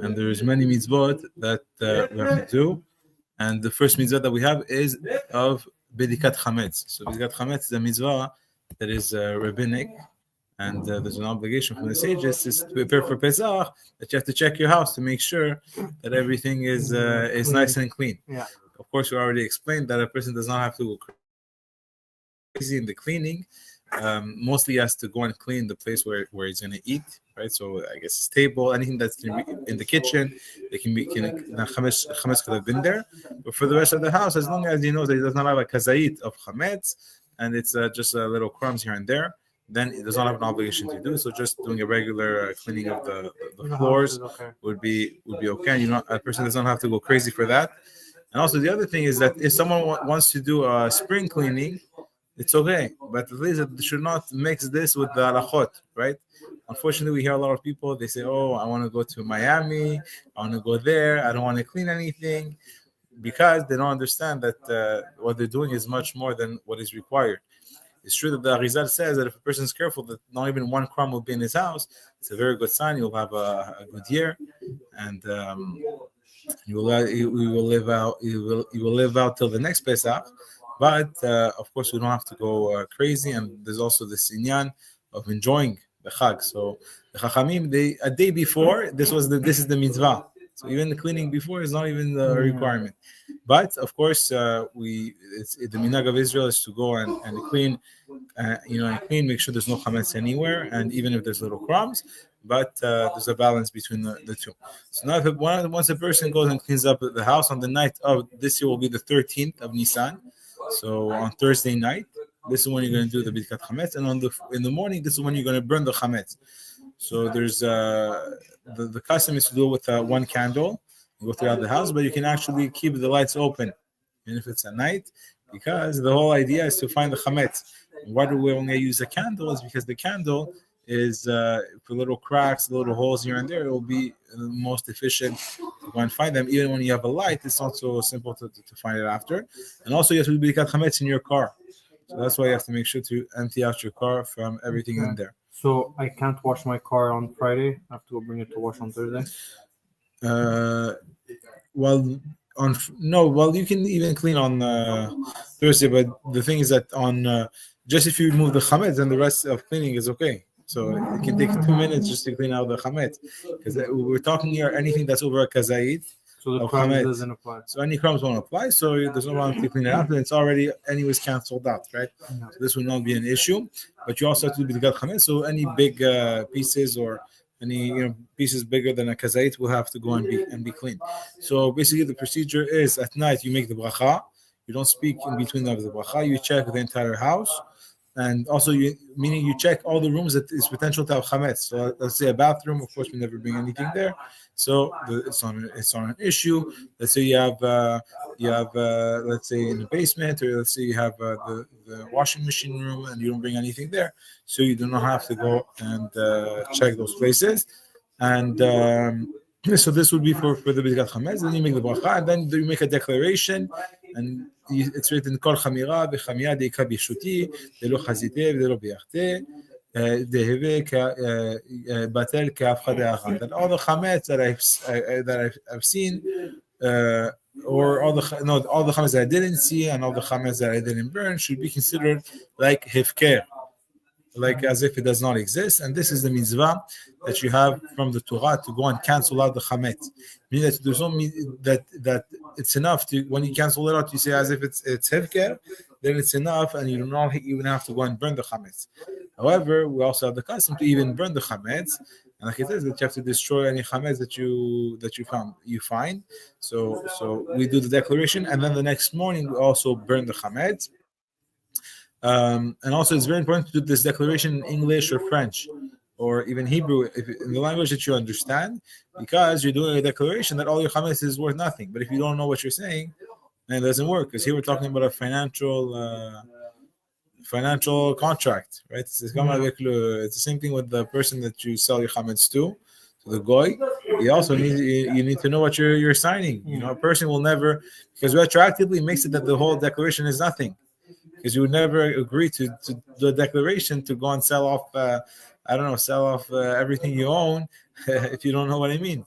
and there's many mitzvot that we have to do. And the first mitzvah that we have is of Bedikat Chametz. So Bedikat Chametz is a mitzvah that is rabbinic, and there's an obligation from the sages to prepare for Pesach, that you have to check your house to make sure that everything is nice and clean. Yeah. Of course, we already explained that a person does not have to go crazy in the cleaning. Mostly he has to go and clean the place where he's going to eat, right? So I guess his table, anything that's in the kitchen, it can be chametz could have been there. But for the rest of the house, as long as he knows that he does not have a kazait of chametz, and it's just a little crumbs here and there, then it does not have an obligation to do. So just doing a regular cleaning of the floors would be okay. And a person does not have to go crazy for that. And also the other thing is that if someone wants to do a spring cleaning, it's okay, but at least it should not mix this with the halachot, right? Unfortunately, we hear a lot of people, they say, oh, I want to go to Miami, I want to go there, I don't want to clean anything, because they don't understand that what they're doing is much more than what is required. It's true that the Arizal says that if a person is careful, that not even one crumb will be in his house, it's a very good sign. You'll have a good year, and you will live out till the next Pesach. But of course, we don't have to go crazy, and there's also this inyan of enjoying the Chag. So the Chachamim, a day before, this is the mitzvah. So even the cleaning before is not even the requirement. But of course, the minhag of Israel is to go and clean, and clean, make sure there's no chametz anywhere, and even if there's little crumbs. But there's a balance between the two. So now, once a person goes and cleans up the house on the night of this year will be the 13th of Nisan. So on Thursday night, this is when you're going to do the Bidkat Chametz, and in the morning, this is when you're going to burn the Chametz. So there's the custom is to do it with one candle, you go throughout the house, but you can actually keep the lights open, even if it's at night, because the whole idea is to find the Chametz. Why do we only use a candle? Is because the candle is for little cracks, little holes here and there, it will be the most efficient to go and find them. Even when you have a light, it's not so simple to find it after. And also, you have to do Bidkat Chametz in your car. So that's why you have to make sure to empty out your car from everything in there. So I can't wash my car on Friday. I have to go bring it to wash on Thursday. You can even clean on Thursday, but the thing is that on just if you remove the chametz, then the rest of cleaning is okay. So it can take 2 minutes just to clean out the chametz, because we're talking here anything that's over a kazait. So the crumbs doesn't apply. So any crumbs won't apply. So there's no problem to clean it out, and it's already anyways canceled out, right? So this will not be an issue. But you also have to do the chametz. So any big pieces or any pieces bigger than a kazait will have to go and be cleaned. So basically, the procedure is at night you make the bracha. You don't speak in between of the bracha. You check the entire house. And also, meaning you check all the rooms that is potential to have chametz. So let's say a bathroom, of course, we never bring anything there. So it's on an issue. Let's say you have let's say in the basement, or let's say you have the washing machine room, and you don't bring anything there. So you do not have to go and check those places. And so this would be for the Bidkat Chametz. Then you make the bracha, and then you make a declaration, and it's written Kol Chamira v'Chamia deika bishuti delo chazite v'delo biyachte deheve batel ke'afcha de'achad. That all the chametz that I've seen, or all the chametz that I didn't see, and all the chametz that I didn't burn, should be considered like hefker, like as if it does not exist. And this is the mitzvah that you have from the Torah to go and cancel out the chametz. Meaning that there's no that it's enough to, when you cancel it out, you say as if it's hefker, then it's enough, and you do not even have to go and burn the chametz. However, we also have the custom to even burn the chametz, and like it says that you have to destroy any chametz that you find. So we do the declaration, and then the next morning we also burn the chametz. And also, it's very important to do this declaration in English or French, or even Hebrew, in the language that you understand, because you're doing a declaration that all your chametz is worth nothing. But if you don't know what you're saying, then it doesn't work, because here we're talking about a financial contract, right? It's the same thing with the person that you sell your chametz to the goy. You need to know what you're signing. A person will never, because retroactively makes it that the whole declaration is nothing. Because you would never agree to the declaration to go and sell off everything you own if you don't know what it means.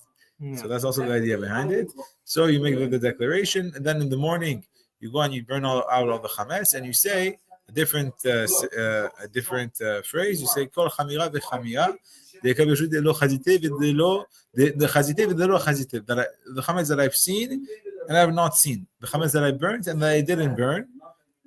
So that's also the idea behind it. So you make the declaration, and then in the morning you go and you burn out all the chametz, and you say a different phrase. You say kol chamira v'chamia. The chametz that I've seen and I have not seen, the chametz that I burnt and that I didn't burn,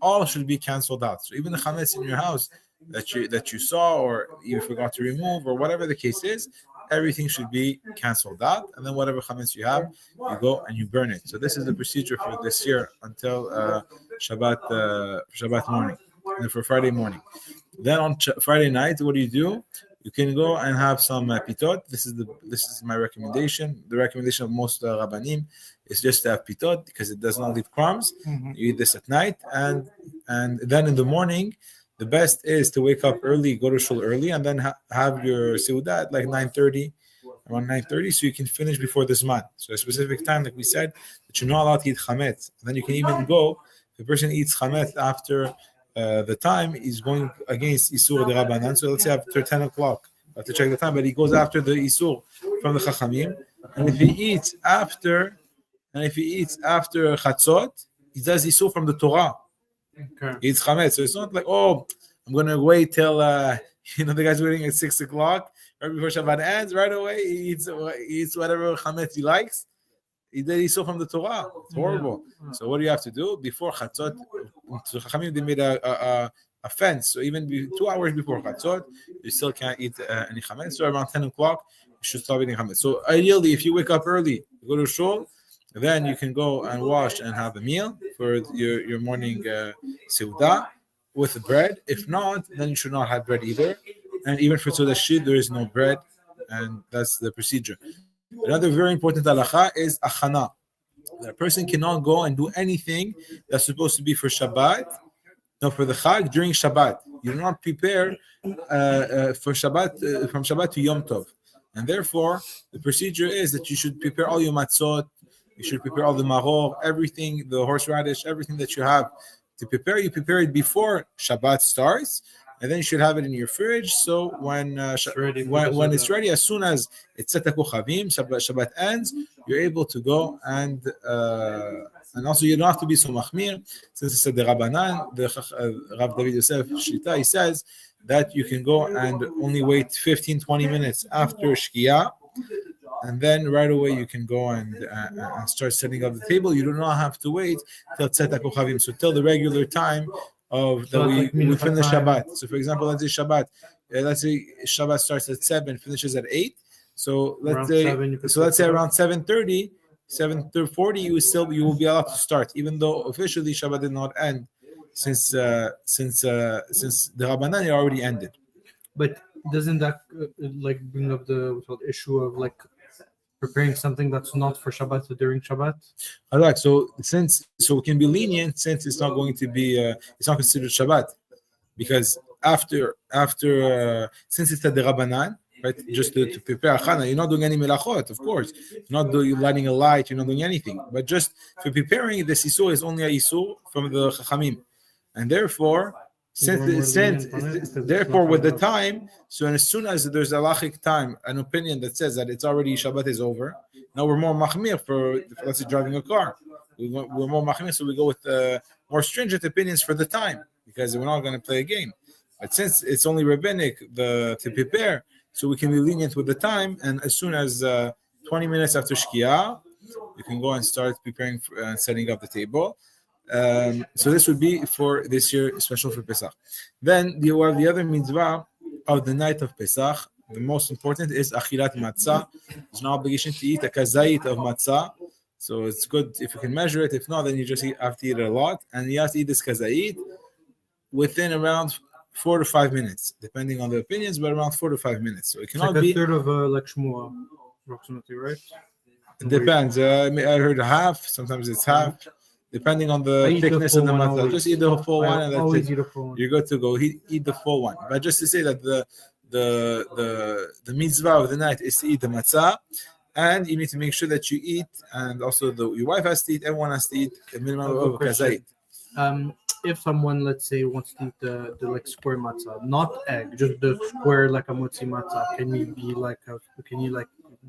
all should be canceled out. So even the chametz in your house that you saw or you forgot to remove or whatever the case is, everything should be canceled out. And then whatever chametz you have, you go and you burn it. So this is the procedure for this year until Shabbat morning and for Friday morning. Then on Friday night, what do? You can go and have some pitot. This is my recommendation. The recommendation of most rabbanim is just to have pitot because it does not leave crumbs. Mm-hmm. You eat this at night, and then in the morning, the best is to wake up early, go to shul early, and then have your seudah at like 9:30, around 9:30, so you can finish before this month. So a specific time, like we said, that you're not allowed to eat chametz. And then you can even go. If the person eats chametz after the time is going against Isur de Rabbanan. So let's say after 10 o'clock, I have to check the time, but he goes after the Isur from the Chachamim. And if he eats after Chatzot, he does Isur from the Torah. Okay. He eats Chametz. So it's not like, I'm going to wait till, the guy's waiting at 6 o'clock, right before Shabbat ends, right away, he eats whatever Chametz he likes. He did Isur from the Torah. It's horrible. Yeah. So what do you have to do? Before Chatzot, so Chachamim, they made a fence. So even 2 hours before Chatzot, you still can't eat any chametz. So around 10 o'clock, you should stop eating chametz. So ideally, if you wake up early, you go to shul, then you can go and wash and have a meal for your morning seudah with bread. If not, then you should not have bread either. And even for Seudah Shid, there is no bread, and that's the procedure. Another very important halacha is achana. A person cannot go and do anything that's supposed to be for Shabbat, for the Chag during Shabbat. You do not prepare for Shabbat from Shabbat to Yom Tov, and therefore the procedure is that you should prepare all your matzot, you should prepare all the maror, everything, the horseradish, everything that you have to prepare. You prepare it before Shabbat starts, and then you should have it in your fridge. So when it's ready, as soon as it's set kochavim, Shabbat ends, you're able to go and also you don't have to be so machmir. Since it's a derabanan, the Rav David Yosef Shita, he says that you can go and only wait 15-20 minutes after Shkia, and then right away you can go and start setting up the table. You do not have to wait till Tzet HaKochavim, so till the regular time of that we finish Shabbat. So for example, let's say Shabbat starts at 7, finishes at 8. So let's say around 7:30, 7:40, you will be allowed to start, even though officially Shabbat did not end, since the Rabbanan already ended. But doesn't that bring up the issue of preparing something that's not for Shabbat during Shabbat? All right. So we can be lenient since it's not going to be it's not considered Shabbat, because after since it's a derabanan, right? Just to prepare achana, you're not doing any melachot, of course. You're not lighting a light. You're not doing anything. But just for preparing, this isur is only a isur from the chachamim, and therefore. Therefore, with the time, so as soon as there's a halachic time, an opinion that says that it's already Shabbat is over, now we're more machmir for let's say driving a car. We're more machmir, so we go with more stringent opinions for the time, because we're not going to play a game. But since it's only rabbinic to prepare, so we can be lenient with the time, and as soon as 20 minutes after Shkia, you can go and start preparing and setting up the table. So this would be for this year, special for Pesach. Then you have the other mitzvah of the night of Pesach. The most important is achilat matzah. There's no obligation to eat a kazait of matzah. So it's good if you can measure it. If not, then you just have to eat it a lot. And you have to eat this kazait within around 4 to 5 minutes, depending on the opinions, but around 4 to 5 minutes. So it cannot be a third of Shmuel, approximately, right? It depends. I heard half. Sometimes it's half. Depending on the thickness of the matzah, just eat the full one, and that's it. You're good to go. Eat the full one. But just to say that the mitzvah of the night is to eat the matzah, and you need to make sure that you eat, and also your wife has to eat. Everyone has to eat a minimum of kazait. If someone, let's say, wants to eat the square matzah, not egg, just the square like a motzi matzah, can you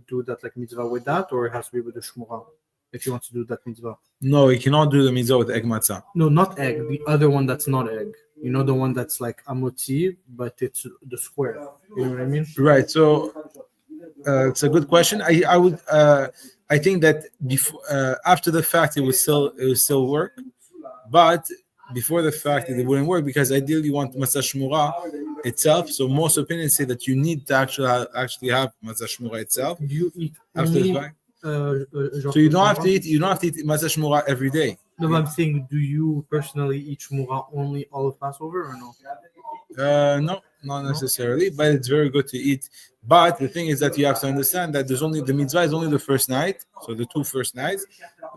do that like mitzvah with that, or it has to be with the shmura if you want to do that mitzvah? No, you cannot do the mitzvah with egg matzah. No, not egg. The other one that's not egg. You know, the one that's like amoti, but it's the square. You know what I mean? Right. So it's a good question. I would I think that before after the fact it would still work, but before the fact it wouldn't work because ideally you want matzah shmura itself. So most opinions say that you need to actually have matzah shmura itself. Do you eat After the fact. So you don't have to eat matzah shmura every day. No, but I'm saying, do you personally eat shmura only all of Passover or no? No, not necessarily, but it's very good to eat. But the thing is that you have to understand that there's only the mitzvah is only the first night, so the two first nights.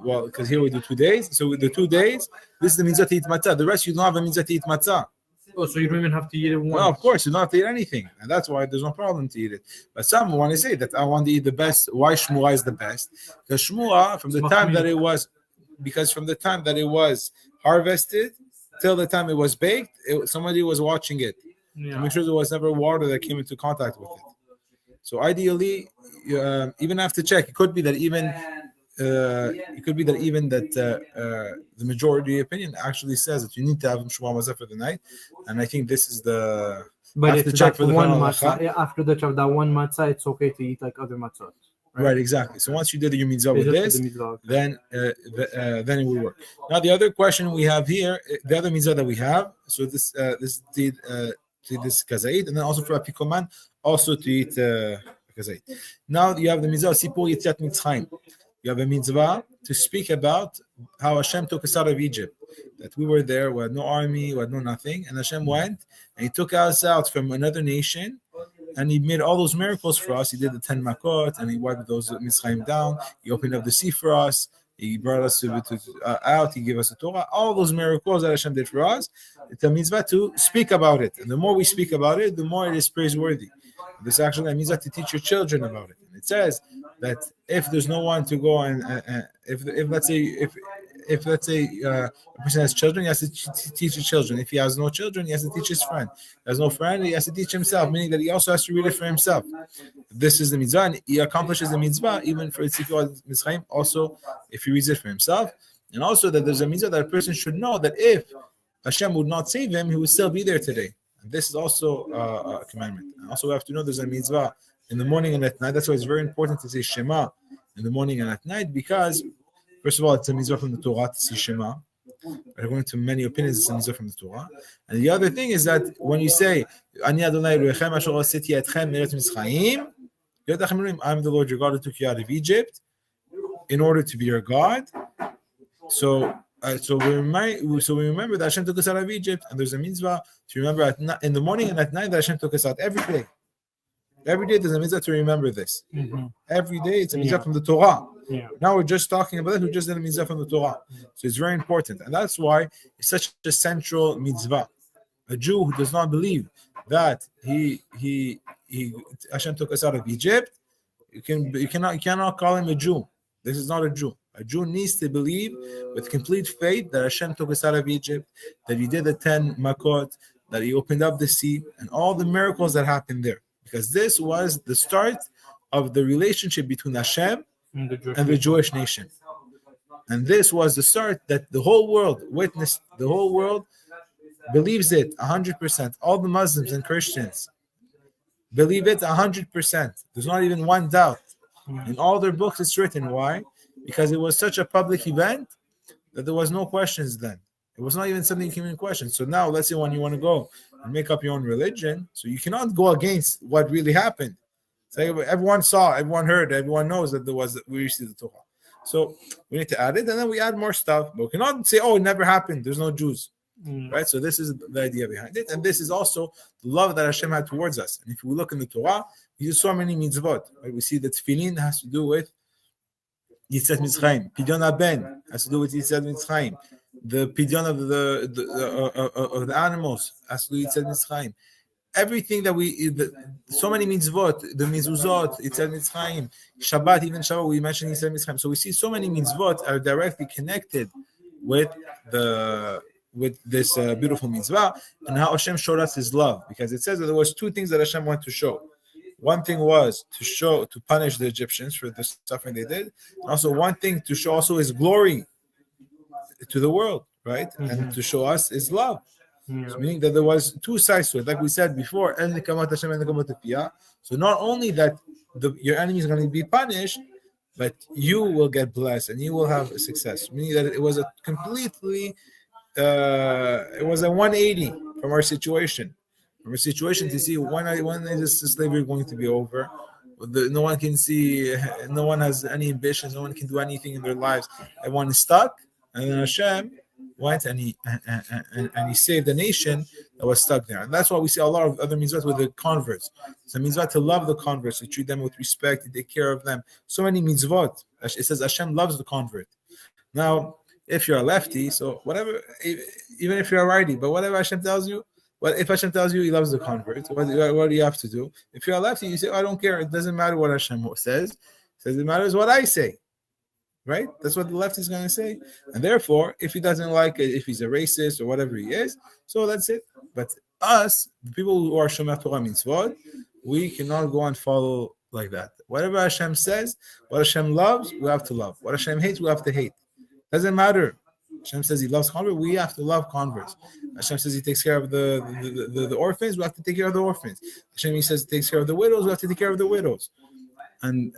Well, because here we do 2 days, so with the 2 days, this is the mitzvah to eat matzah. The rest you don't have a mitzvah to eat matzah. Oh, so you don't even have to eat it once? No, of course you don't have to eat anything, and that's why there's no problem to eat it. But some want to say that I want to eat the best. Why shmura is the best? Because shmura from the time that it was harvested till the time it was baked, somebody was watching it to make sure there was never water that came into contact with it. So ideally, even have to check. It could be that even the majority opinion actually says that you need to have shmua mazah for the night, and I think this is the. But it's check for the one matzah. After the that one matzah, it's okay to eat like other matzahs. Right, exactly. So once you did your mitzvah with this, then it will work. Now the other question we have here, the other mitzvah that we have, so this did to this kazait, and then also for apikoman, also to eat kazait. Now you have the mitzvah sipur yetziat mitzrayim. You have a mitzvah to speak about how Hashem took us out of Egypt. That we were there, we had no army, we had no nothing, and Hashem went and He took us out from another nation. And He made all those miracles for us. He did the 10 makot, and He wiped those mitzrayim down. He opened up the sea for us. He brought us out. He gave us the Torah. All those miracles that Hashem did for us, it's a mitzvah to speak about it. And the more we speak about it, the more it is praiseworthy. This actually a mitzvah to teach your children about it. And it says that if there's no one to go and if let's say a person has children, he has to teach his children. If he has no children, he has to teach his friend. If he has no friend, he has to teach himself, meaning that he also has to read it for himself. This is the mitzvah, and he accomplishes the mitzvah even for Tzikot Mitzrayim, also if he reads it for himself. And also that there's a mitzvah that a person should know that if Hashem would not save him, he would still be there today. And this is also a commandment. And also we have to know there's a mitzvah in the morning and at night. That's why it's very important to say Shema in the morning and at night, because first of all, it's a mitzvah from the Torah to say Shema. According to many opinions, it's a mitzvah from the Torah. And the other thing is that when you say, Ani Adonai Elohechem asher hoseti etchem me'eretz Mitzrayim, I'm the Lord your God who took you out of Egypt in order to be your God. So we remember that Hashem took us out of Egypt, and there's a mitzvah to remember in the morning and at night that Hashem took us out every day. Every day there's a mitzvah to remember this. Mm-hmm. Every day it's a mitzvah from the Torah. Yeah. Now we're just talking about it. We just did a mitzvah from the Torah, so it's very important, and that's why it's such a central mitzvah. A Jew who does not believe that Hashem took us out of Egypt, you cannot call him a Jew. This is not a Jew. A Jew needs to believe with complete faith that Hashem took us out of Egypt, that He did the 10 makot, that He opened up the sea, and all the miracles that happened there, because this was the start of the relationship between Hashem and the Jewish nation. And this was the start that the whole world witnessed, the whole world believes it 100%. All the Muslims and Christians believe it 100%. There's not even one doubt. In all their books it's written. Why? Because it was such a public event that there was no questions then. It was not even something you can even question. So now, let's say when you want to go and make up your own religion, so you cannot go against what really happened. So everyone saw, everyone heard, everyone knows that we received the Torah. So we need to add it, and then we add more stuff. But we cannot say, oh, it never happened. There's no Jews. Right? So this is the idea behind it. And this is also the love that Hashem had towards us. And if we look in the Torah, we see so many mitzvot. Right? We see that tefillin has to do with Yitzat Mitzrayim. Pidyon HaBen has to do with Yitzat Mitzrayim. The pidyon of the animals has to do with Yitzat Mitzrayim. Everything that so many mitzvot, the mizuzot, Yitzat Mitzrayim, Shabbat, even Shabbat, we mentioned Yitzat Mitzrayim. So we see so many mitzvot are directly connected with this beautiful mitzvah, and how Hashem showed us His love, because it says that there was two things that Hashem wanted to show. One thing was to punish the Egyptians for the suffering they did. Also, one thing to show also His glory to the world, right? And to show us His love. So meaning that there was two sides to it, like we said before. So not only that your enemy is going to be punished, but you will get blessed and you will have success. Meaning that it was a completely, it was a 180 from our situation. From our situation to see when is this slavery going to be over? No one can see, no one has any ambitions, no one can do anything in their lives. Everyone is stuck, and then Hashem went and he saved the nation that was stuck there. And that's why we see a lot of other mitzvahs with the converts. So mitzvah to love the converts, to treat them with respect, to take care of them. So many mitzvot. It says Hashem loves the convert. Now, if you're a lefty, so whatever, even if you're a righty, but whatever Hashem tells you, well, if Hashem tells you He loves the convert, what do you have to do? If you're a lefty, you say, I don't care. It doesn't matter what Hashem says. It says it matters what I say. Right? That's what the left is going to say. And therefore, if he doesn't like it, if he's a racist or whatever he is, so that's it. But us, the people who are Shomer Torah Mitzvot, we cannot go and follow like that. Whatever Hashem says, what Hashem loves, we have to love. What Hashem hates, we have to hate. Doesn't matter. Hashem says He loves converts, we have to love converts. Hashem says He takes care of the orphans, we have to take care of the orphans. Hashem says He takes care of the widows, we have to take care of the widows. And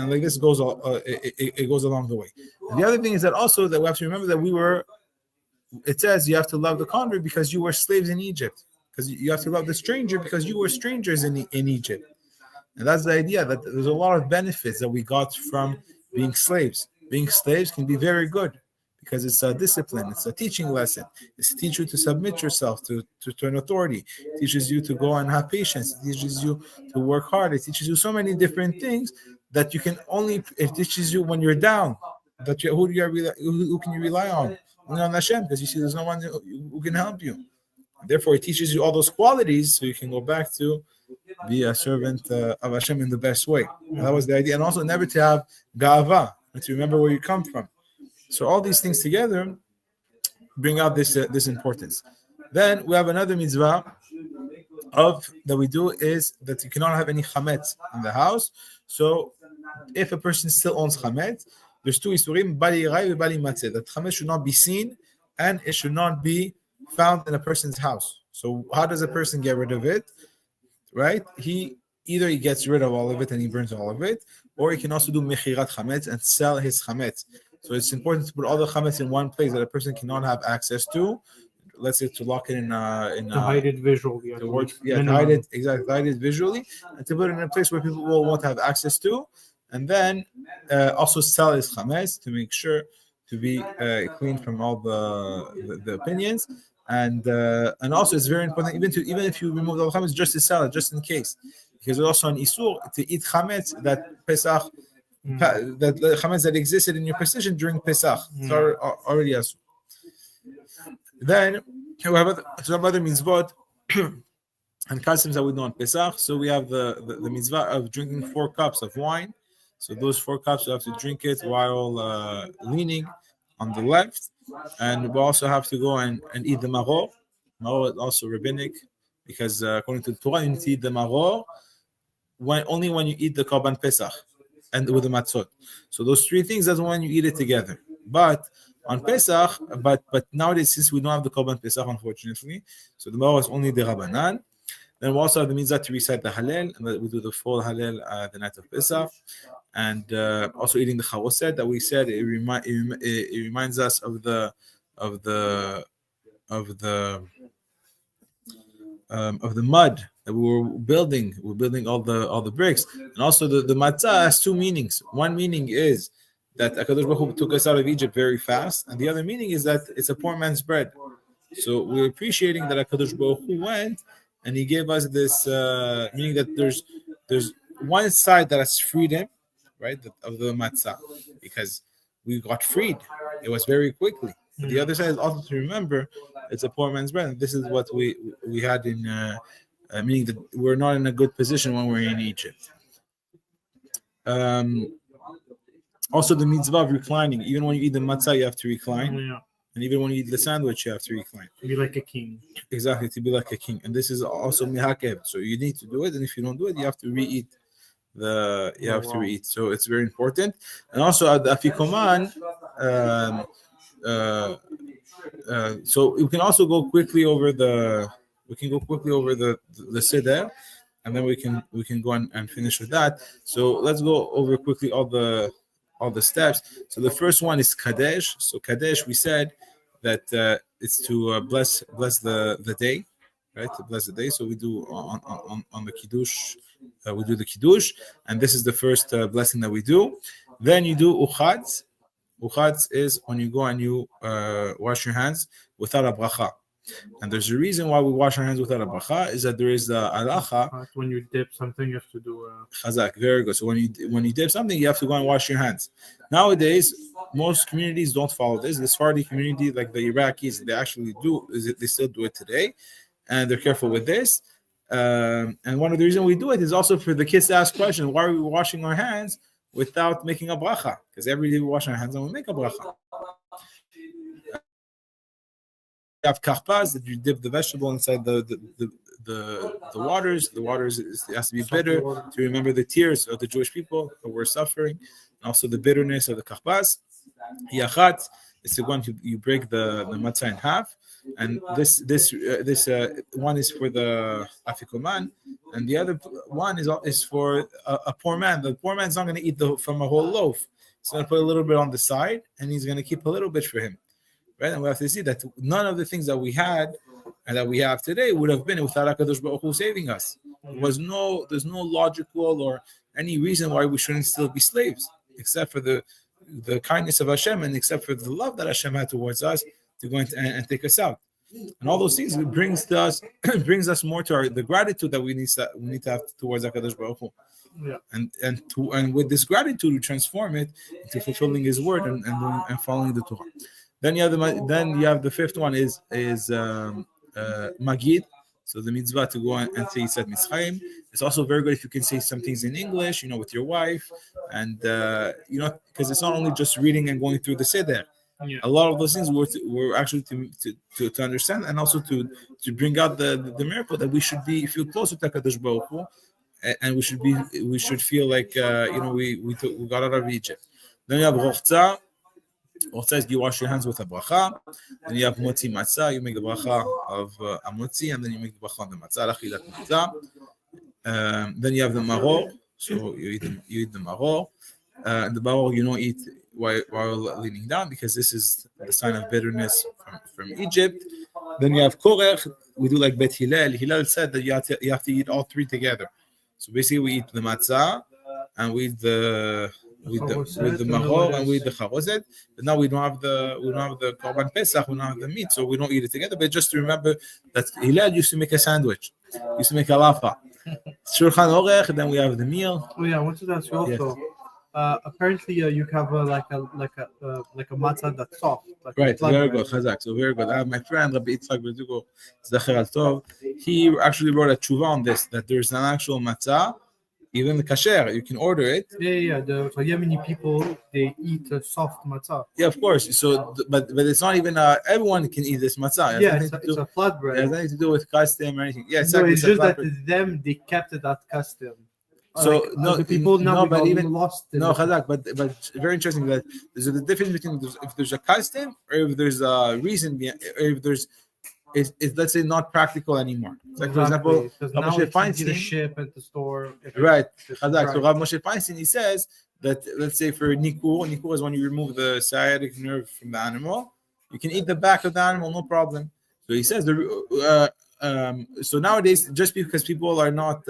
like this goes it goes along the way. And the other thing is that also that we have to remember that it says you have to love the convert because you were slaves in Egypt. Because you have to love the stranger because you were strangers in Egypt. And that's the idea, that there's a lot of benefits that we got from being slaves. Being slaves can be very good because it's a discipline, it's a teaching lesson. It's to teach you to submit yourself to an authority. It teaches you to go and have patience. It teaches you to work hard. It teaches you so many different things that it teaches you when you're down. Who can you rely on? Only on Hashem, because you see there's no one who can help you. Therefore, it teaches you all those qualities so you can go back to be a servant of Hashem in the best way. And that was the idea. And also never to have ga'ava, and to remember where you come from. So all these things together bring out this importance. Then we have another mitzvah that we do is that you cannot have any chametz in the house. So if a person still owns chametz, there's two isurim, bali yirai and bali matzeh. That chametz should not be seen and it should not be found in a person's house. So how does a person get rid of it? Right? He gets rid of all of it and he burns all of it, or he can also do mechirat chametz and sell his chametz. So it's important to put all the chametz in one place that a person cannot have access to. Let's say to lock it to hide it visually. To hide it hide it visually, and to put it in a place where people will want to have access to, and then also sell his chametz to make sure to be clean from all the opinions. And also it's very important even if you remove all the chametz, just to sell it, just in case, because there's also an isur to eat chametz that Pesach. That the chametz that existed in your possession during Pessah, it's already asur. Then we have some other mitzvot and customs that we do on Pesach. So we have the mitzvah of drinking 4 cups of wine. So those 4 cups you have to drink it while leaning on the left, and we also have to go and eat the maror. Maror is also rabbinic because according to the Torah, you need to eat the maror only when you eat the korban Pesach and with the matzot. So those 3 things, that's when you eat it together. But on Pesach, but nowadays, since we don't have the korban Pesach, unfortunately, so the maror is only the rabbanan. Then we also have the mitzvah to recite the Hallel, and we do the full Hallel the night of Pesach, and also eating the charoset that we said. It reminds us of the mud that we were building. We're building all the bricks, and also the matzah has 2 meanings. One meaning is that HaKadosh Baruch Hu took us out of Egypt very fast, and the other meaning is that it's a poor man's bread. So we're appreciating that HaKadosh Baruch Hu went and he gave us this meaning that there's one side that has freedom, right, of the matzah, because we got freed. It was very quickly. But the other side is also to remember it's a poor man's bread. This is what we had in meaning that we're not in a good position when we're in Egypt. Also the mitzvah of reclining. Even when you eat the matzah, you have to recline. And even when you eat the sandwich, you have to recline. To be like a king. Exactly, to be like a king. And this is also mihakev. So you need to do it. And if you don't do it, you have to re-eat. You have to re-eat. So it's very important. And also at the afikoman, so we can also go quickly over the siddur, and then we can go and finish with that. So let's go over quickly all the steps. So the first one is kadesh. So kadesh, we said that it's to bless the day, right? To bless the day. So we do on the kiddush, we do the kiddush, and this is the first blessing that we do. Then you do uchadz. Uchadz is when you go and you wash your hands without a bracha. And there's a reason why we wash our hands without a bracha, is that there is the alacha. When you dip something, you have to do Chazak, very good. So when you dip something, you have to go and wash your hands. Nowadays, most communities don't follow this. The Sephardi community, like the Iraqis, they actually do. They still do it today, and they're careful with this. And one of the reasons we do it is also for the kids to ask questions: why are we washing our hands without making a bracha? Because every day we wash our hands and we make a bracha. You have karpas, that you dip the vegetable inside the waters. The waters it has to be bitter to remember the tears of the Jewish people who were suffering, and also the bitterness of the karpas. Yachat is the one you break the matzah in half, and this one is for the afikoman, and the other one is for a poor man. The poor man's not going to eat from a whole loaf. He's going to put a little bit on the side, and he's going to keep a little bit for him. Right, and we have to see that none of the things that we had and that we have today would have been without HaKadosh Baruch Hu saving us. There's no logical or any reason why we shouldn't still be slaves, except for the kindness of Hashem and except for the love that Hashem had towards us to go and take us out. And all those things brings us more to the gratitude that we need to have towards HaKadosh Baruch Hu. Yeah. And with this gratitude, we transform it into fulfilling His word and following the Torah. Then you have the fifth one is Magid. So the mitzvah to go and say Yitzat Mitzrayim. It's also very good if you can say some things in English, with your wife, and because it's not only just reading and going through the siddur. Yeah. A lot of those things were actually to understand, and also to bring out the miracle that we should feel closer to Kadosh Baruch Hu, and we should feel like we got out of Egypt. Then you have Rochza. Rochza is you wash your hands with a bracha. Then you have motzi matzah. You make the bracha of a motzi, and then you make the bracha on the matzah. Achilat matzah. Then you have the maror. So you eat the maror. And the maror you don't eat while leaning down, because this is the sign of bitterness from Egypt. Then you have korech. We do like Bet Hillel. Hillel said that you have to eat all three together. So basically, we eat the matzah and we eat the maror and we eat the charozet. But now we don't have the korban Pessah. We don't have the meat, so we don't eat it together. But just to remember that Hillel used to make a sandwich. Used to make a lafa. Shulchan Orech. Then we have the meal. Oh yeah, I wanted to ask you also. Yes. Apparently, you have like a matzah that's soft. Right, very good, Chazak. So very good. I have my friend Rabbi Yitzchak Berdugo Zacher Al Tov. He actually wrote a tshuva on this, that there's an actual matzah, even the kasher. You can order it. Yeah. The Yemeni people, they eat a soft matzah. Yeah, of course. So, but it's not even everyone can eat this matzah. Yeah, it's a flatbread. It has nothing to do with custom or anything. Yeah, exactly. No, it's just that they kept it at custom. So the people now but even lost. Chazak, but very interesting that there's a difference between if there's a custom or if there's a reason, or if there's it's let's say not practical anymore. It's like, for example, Rav Moshe Feinstein ship at the store. Right, Chazak. So Rav Moshe Feinstein, he says that, let's say for nikur is when you remove the sciatic nerve from the animal. You can eat the back of the animal, no problem. So he says so nowadays, just because people are not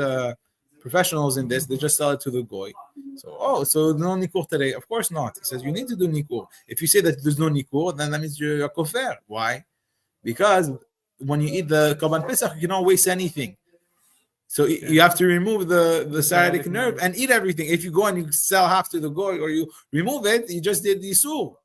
professionals in this, they just sell it to the goy. So no nikur today? Of course not. He says you need to do nikur. If you say that there's no nikur, then that means you're a kofer. Why? Because when you eat the korban pesach, you cannot waste anything. So you have to remove the sciatic nerve and eat everything. If you go and you sell half to the goy or you remove it, you just did the isur.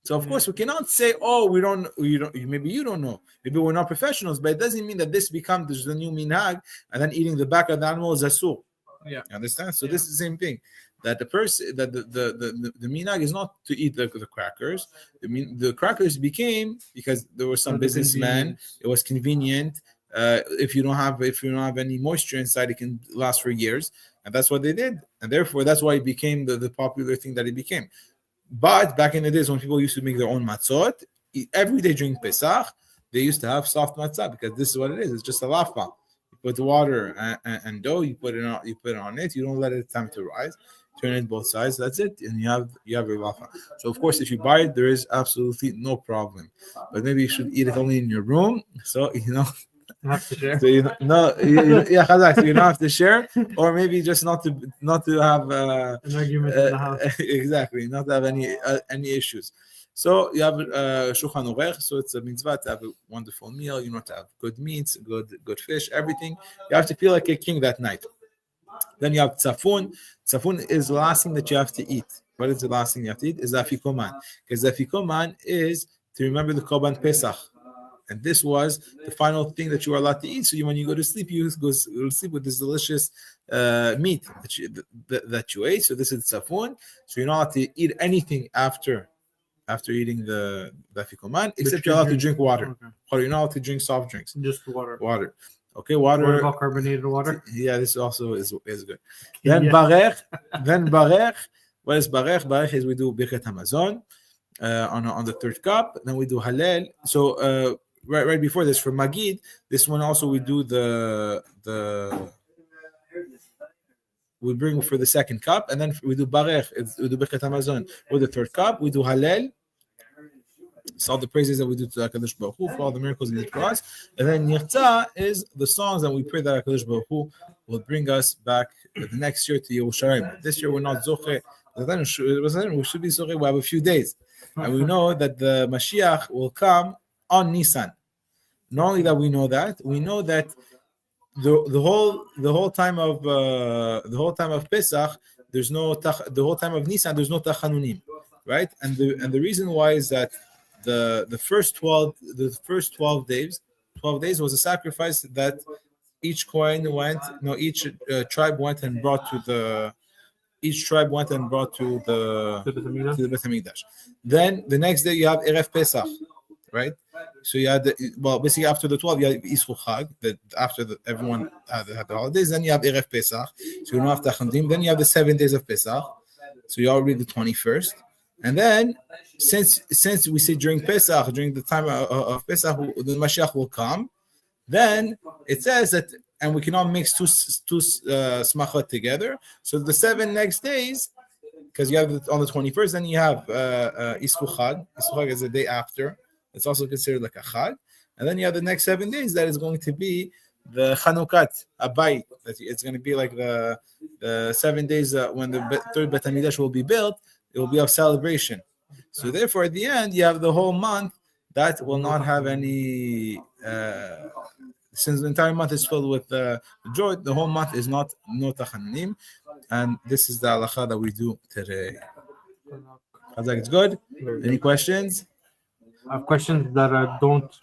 So of course we cannot say, we don't. Maybe you don't know. Maybe we're not professionals, but it doesn't mean that this becomes the new minhag, and then eating the back of the animal is asur. Yeah, you understand? So this is the same thing. that the person that the minhag is not to eat the crackers. The crackers became because there were some businessmen. It was convenient. If you don't have any moisture inside, it can last for years, and that's what they did, and therefore that's why it became the popular thing that it became. But back in the days when people used to make their own matzot, every day during Pesach, they used to have soft matzah because this is what it is. It's just a lafba. You put the water and dough. You put it on it. You don't let it time to rise. Turn it both sides. That's it, and you have your lafba. So of course, if you buy it, there is absolutely no problem. But maybe you should eat it only in your room. So You have to share. So yeah, Khazak, so you don't have to share, or maybe just not to have An argument in the house. Exactly, not to have any issues. So you have Shulchan Aruch, so it's a mitzvah to have a wonderful meal. To have good meats, good fish, everything. You have to feel like a king that night. Then you have tzafun. Tzafun is the last thing that you have to eat. What is the last thing you have to eat? Is afikoman, because afikoman is to remember the Korban Pesach. And this was the final thing that you are allowed to eat. So when you go to sleep, you go to sleep with this delicious meat that you ate. So this is tzafun. So you're not allowed to eat anything after eating the afikoman, except you're allowed to drink water. Okay. Or you're not allowed to drink soft drinks. Just water. Water. Okay, water. What about carbonated water? Yeah, this also is good. Yeah. Then barech. What is barech? Barech is we do birkat hamazon on the third cup. Then we do halal. So right before this, for Magid, this one also we do the we bring for the second cup, and then we do barech. We do birkat hamazon for the third cup. We do halal. It's all the praises that we do to HaKadosh Baruch Hu for all the miracles he did for us. And then Nirtzah is the songs that we pray that HaKadosh Baruch Hu will bring us back the next year to Yerushalayim. This year we're not Zoche. We should be Zoche. We have a few days. And we know that the Mashiach will come on Nisan. Not only that we know that the whole time of Pesach, there's no the whole time of Nisan, there's no tachanunim, right? And the reason why is that the first 12 days was a sacrifice that each tribe went and brought to the Beit HaMikdash. Then the next day you have Erev Pesach, right? So you had basically after the 12 you have Isru Chag, that after everyone had the holidays. Then you have Erev Pesach, so you don't have Tachanunim. Then you have the 7 days of Pesach, so you already the 21st. And then, since we say during Pesach, during the time of Pesach, the Mashiach will come. Then it says that, and we cannot mix two smachot together. So the 7 next days, because you have on the 21st, then you have Isru Chag. Isru Chag is the day after. It's also considered like a Chag. And then you have the next 7 days that is going to be the Chanukat Abayit. It's going to be like the 7 days when the third Beit HaMikdash will be built. It will be a celebration. So therefore, at the end, you have the whole month that will not have any. Since the entire month is filled with joy, the whole month is not no tachanim, and this is the halacha that we do today. It's good. Any questions? I have questions that don't